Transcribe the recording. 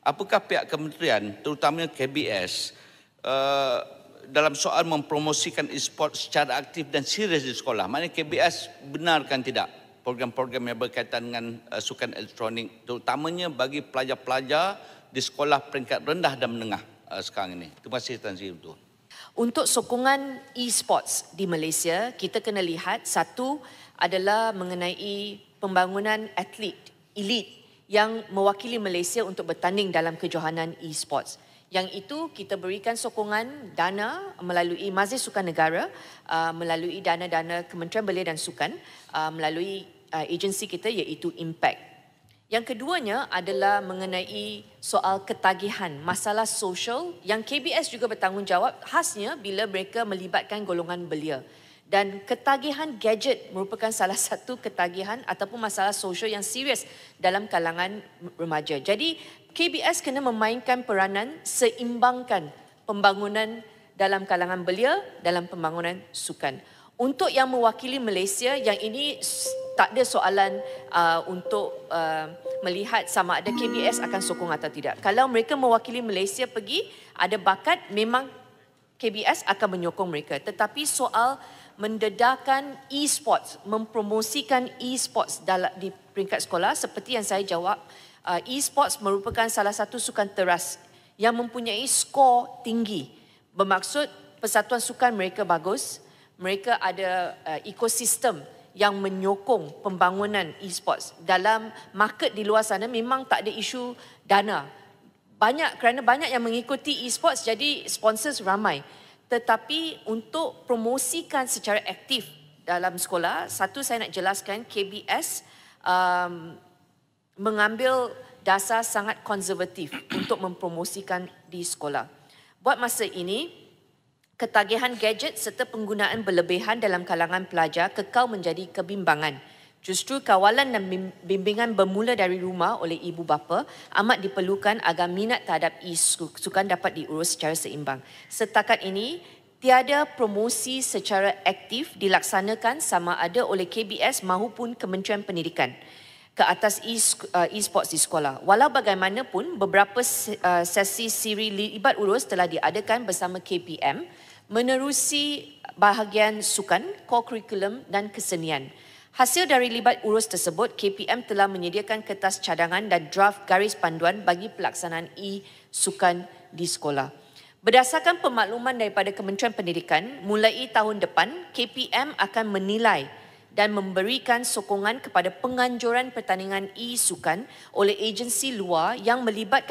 apakah pihak kementerian, terutamanya KBS, dalam soal mempromosikan e-sport secara aktif dan serius di sekolah? Maknanya KBS benarkan tidak program-program yang berkaitan dengan sukan elektronik, terutamanya bagi pelajar-pelajar di sekolah peringkat rendah dan menengah sekarang ini? Terima kasih Tan Sri Ketua. Untuk sokongan e-sports di Malaysia, kita kena lihat satu adalah mengenai pembangunan atlet elit yang mewakili Malaysia untuk bertanding dalam kejohanan e-sports. Yang itu kita berikan sokongan dana melalui Majlis Sukan Negara, melalui dana-dana Kementerian Belia dan Sukan, melalui agensi kita iaitu Impact. Yang keduanya adalah mengenai soal ketagihan, masalah sosial yang KBS juga bertanggungjawab khasnya bila mereka melibatkan golongan belia. Dan ketagihan gadget merupakan salah satu ketagihan ataupun masalah sosial yang serius dalam kalangan remaja. Jadi KBS kena memainkan peranan seimbangkan pembangunan dalam kalangan belia dalam pembangunan sukan. Untuk yang mewakili Malaysia, yang ini tak ada soalan untuk melihat sama ada KBS akan sokong atau tidak. Kalau mereka mewakili Malaysia pergi, ada bakat, memang KBS akan menyokong mereka. Tetapi soal mendedahkan e-sports, mempromosikan e-sports di peringkat sekolah, seperti yang saya jawab, e-sports merupakan salah satu sukan teras yang mempunyai skor tinggi. Bermaksud persatuan sukan mereka bagus, mereka ada ekosistem yang menyokong pembangunan e-sports. Dalam market di luar sana memang tak ada isu dana. Kerana banyak yang mengikuti e-sports, jadi sponsors ramai. Tetapi untuk promosikan secara aktif dalam sekolah, satu saya nak jelaskan, KBS mengambil dasar sangat konservatif untuk mempromosikan di sekolah. Buat masa ini, ketagihan gadget serta penggunaan berlebihan dalam kalangan pelajar kekal menjadi kebimbangan. Justru kawalan dan bimbingan bermula dari rumah oleh ibu bapa amat diperlukan agar minat terhadap sukan dapat diurus secara seimbang. Setakat ini, tiada promosi secara aktif dilaksanakan sama ada oleh KBS maupun Kementerian Pendidikan ke atas e-sports di sekolah. Walau bagaimanapun, beberapa sesi siri libat urus telah diadakan bersama KPM menerusi bahagian sukan, core curriculum dan kesenian. Hasil dari libat urus tersebut, KPM telah menyediakan kertas cadangan dan draft garis panduan bagi pelaksanaan e-sukan di sekolah. Berdasarkan pemakluman daripada Kementerian Pendidikan, mulai tahun depan, KPM akan menilai dan memberikan sokongan kepada penganjuran pertandingan e-sukan oleh agensi luar yang melibatkan